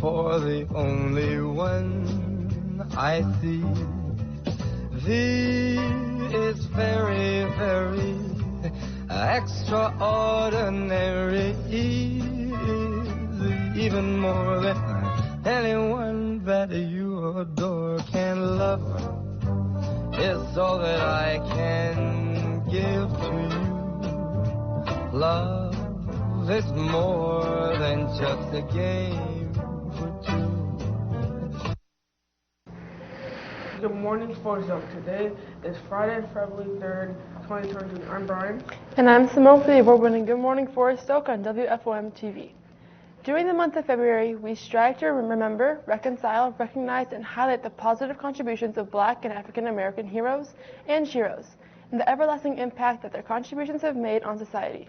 for the only one I see. V is very, very extraordinary. E is even more than anyone that you adore can love. Is all that I can give to you. Love is more than just a game for two. Good morning, Forest Oak. Today is Friday, February 3rd, 2023. I'm Brian. And I'm Simone for the award-winning Good Morning Forest Oak on WFOM TV. During the month of February, we strive to remember, reconcile, recognize, and highlight the positive contributions of Black and African American heroes and sheroes, and the everlasting impact that their contributions have made on society.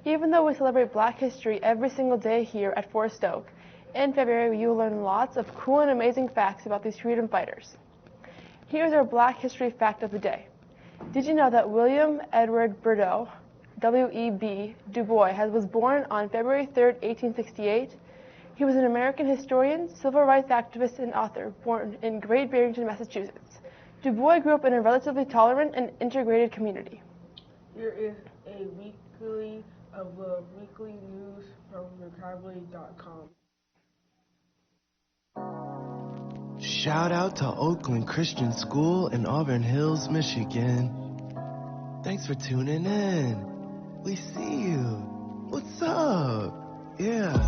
Even though we celebrate Black history every single day here at Forest Oak, in February you will learn lots of cool and amazing facts about these freedom fighters. Here's our Black history fact of the day. Did you know that William Edward Burdeaux, W.E.B. Du Bois, was born on February 3, 1868? He was an American historian, civil rights activist, and author, born in Great Barrington, Massachusetts. Du Bois grew up in a relatively tolerant and integrated community. Here is a weekly of the weekly news from vocabulary.com. Shout out to Oakland Christian School in Auburn Hills, Michigan. Thanks for tuning in. We see you. What's up? Yeah.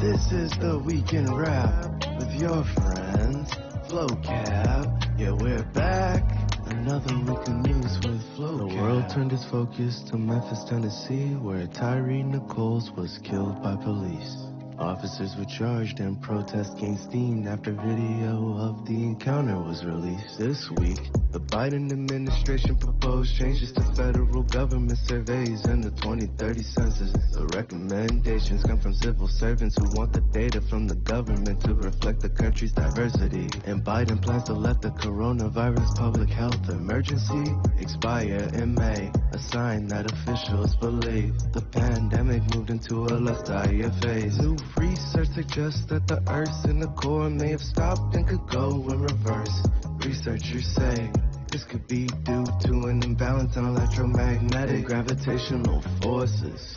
This is the Weekend Rap with your friends, FloCab. Yeah, we're back. Another week of news with FloCab. The world turned its focus to Memphis, Tennessee, where Tyree Nichols was killed by police. Officers were charged and protests gained steam after video of the encounter was released. This week, the Biden administration proposed changes to federal government surveys and the 2030 census. The recommendations come from civil servants who want the data from the government to reflect the country's diversity. And Biden plans to let the coronavirus public health emergency expire in May, a sign that officials believe the pandemic moved into a less dire phase. New research suggests that the Earth's in the core may have stopped and could go in reverse. Researchers say this could be due to an imbalance in electromagnetic and gravitational forces.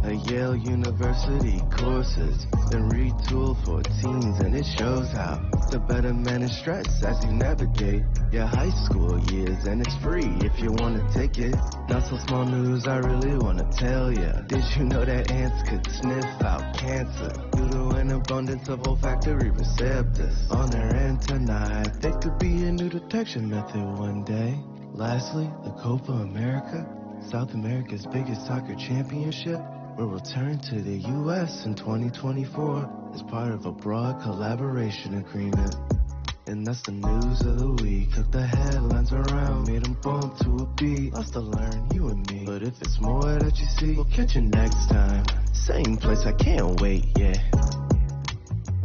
A Yale University course has been retooled for teens, and it shows how to better manage stress as you navigate your high school years. And it's free if you want to take it. Not so small news, I really want to tell ya. Did you know that ants could sniff out cancer due to an abundance of olfactory receptors on their antennae? That could be a new detection method one day. Lastly, the Copa America, South America's biggest soccer championship, will return to the U.S. in 2024 as part of a broad collaboration agreement. And that's the news of the week. Took the headlines around, made them bump to a beat. Lots to learn, you and me. But if it's more that you see, we'll catch you next time. Same place, I can't wait, yeah.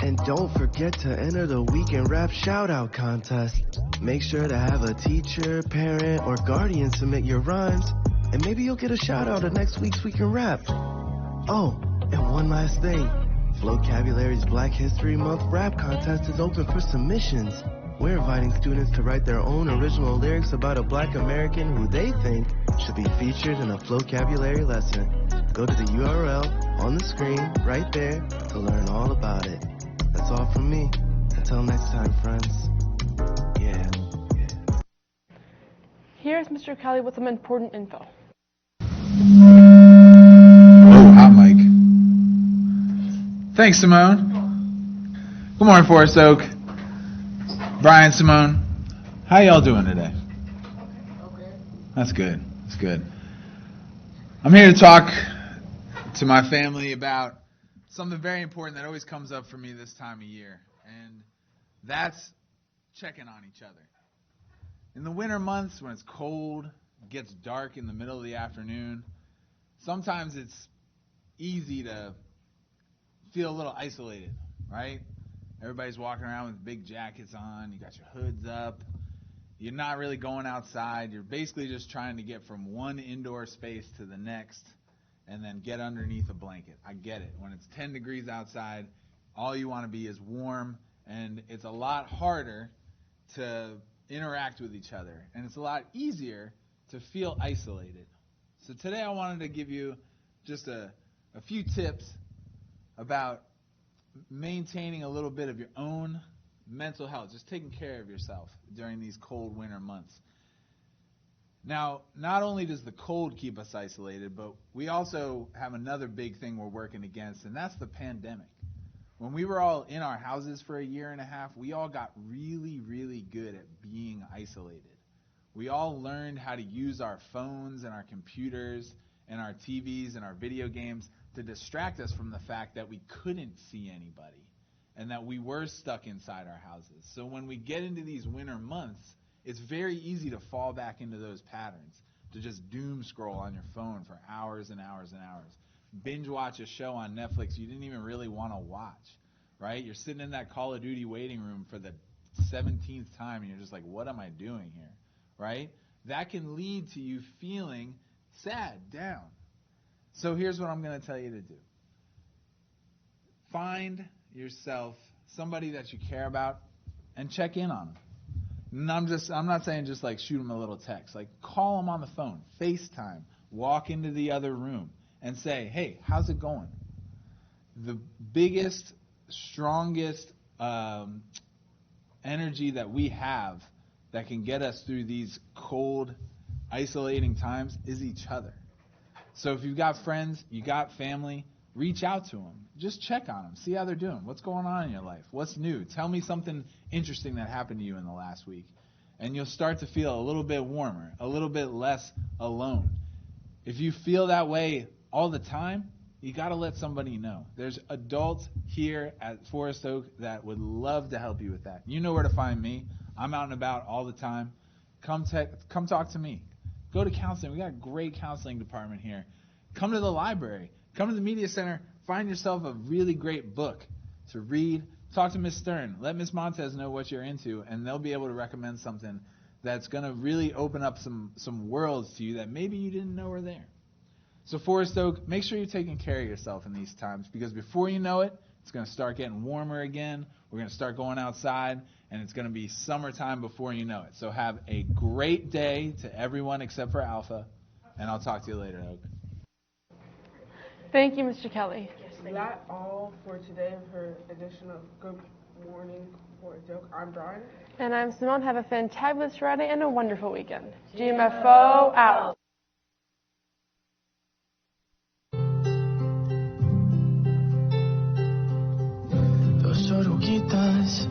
And don't forget to enter the Weekend Rap Shoutout Contest. Make sure to have a teacher, parent, or guardian submit your rhymes, and maybe you'll get a shout out at next week's Weekend Rap. Oh, and one last thing. Flocabulary's Black History Month rap contest is open for submissions. We're inviting students to write their own original lyrics about a Black American who they think should be featured in a Flocabulary lesson. Go to the URL on the screen right there to learn all about it. That's all from me. Until next time, friends. Yeah. Here's Mr. Kelly with some important info. Oh, hot mic. Thanks, Simone. Good morning, Forest Oak. Brian, Simone. How y'all doing today? Okay. That's good. That's good. I'm here to talk to my family about something very important that always comes up for me this time of year, and that's checking on each other. In the winter months, when it's cold, it gets dark in the middle of the afternoon, sometimes it's easy to feel a little isolated, right? Everybody's walking around with big jackets on, you got your hoods up, you're not really going outside, you're basically just trying to get from one indoor space to the next and then get underneath a blanket. I get it. When it's 10 degrees outside, all you want to be is warm, and it's a lot harder to interact with each other, and it's a lot easier to feel isolated. So today I wanted to give you just a few tips about maintaining a little bit of your own mental health, just taking care of yourself during these cold winter months. Now, not only does the cold keep us isolated, but we also have another big thing we're working against, and that's the pandemic. When we were all in our houses for a year and a half, we all got really, really good at being isolated. We all learned how to use our phones and our computers and our TVs and our video games to distract us from the fact that we couldn't see anybody and that we were stuck inside our houses. So when we get into these winter months, it's very easy to fall back into those patterns, to just doom scroll on your phone for hours and hours and hours. Binge watch a show on Netflix you didn't even really want to watch, right? You're sitting in that Call of Duty waiting room for the 17th time, and you're just like, what am I doing here, right? That can lead to you feeling sad, down. So here's what I'm going to tell you to do. Find yourself somebody that you care about and check in on them. And I'm not saying just like shoot them a little text. Like call them on the phone, FaceTime, walk into the other room and say, hey, how's it going? The biggest, strongest energy that we have that can get us through these cold, isolating times is each other. So if you've got friends, you got family, reach out to them. Just check on them. See how they're doing. What's going on in your life? What's new? Tell me something interesting that happened to you in the last week. And you'll start to feel a little bit warmer, a little bit less alone. If you feel that way all the time, you got to let somebody know. There's adults here at Forest Oak that would love to help you with that. You know where to find me. I'm out and about all the time. Come talk to me. Go to counseling. We got a great counseling department here. Come to the library. Come to the media center. Find yourself a really great book to read. Talk to Miss Stern. Let Miss Montez know what you're into, and they'll be able to recommend something that's going to really open up some worlds to you that maybe you didn't know were there. So Forest Oak, make sure you're taking care of yourself in these times, because before you know it, it's going to start getting warmer again. We're going to start going outside, and it's going to be summertime before you know it. So have a great day to everyone except for Alpha, and I'll talk to you later, Oak. Thank you, Mr. Kelly. That's all for today for edition of Good Morning Forest Oak. I'm Brian. And I'm Simone. Have a fantabulous Friday and a wonderful weekend. GMFO out. Dos oruguitas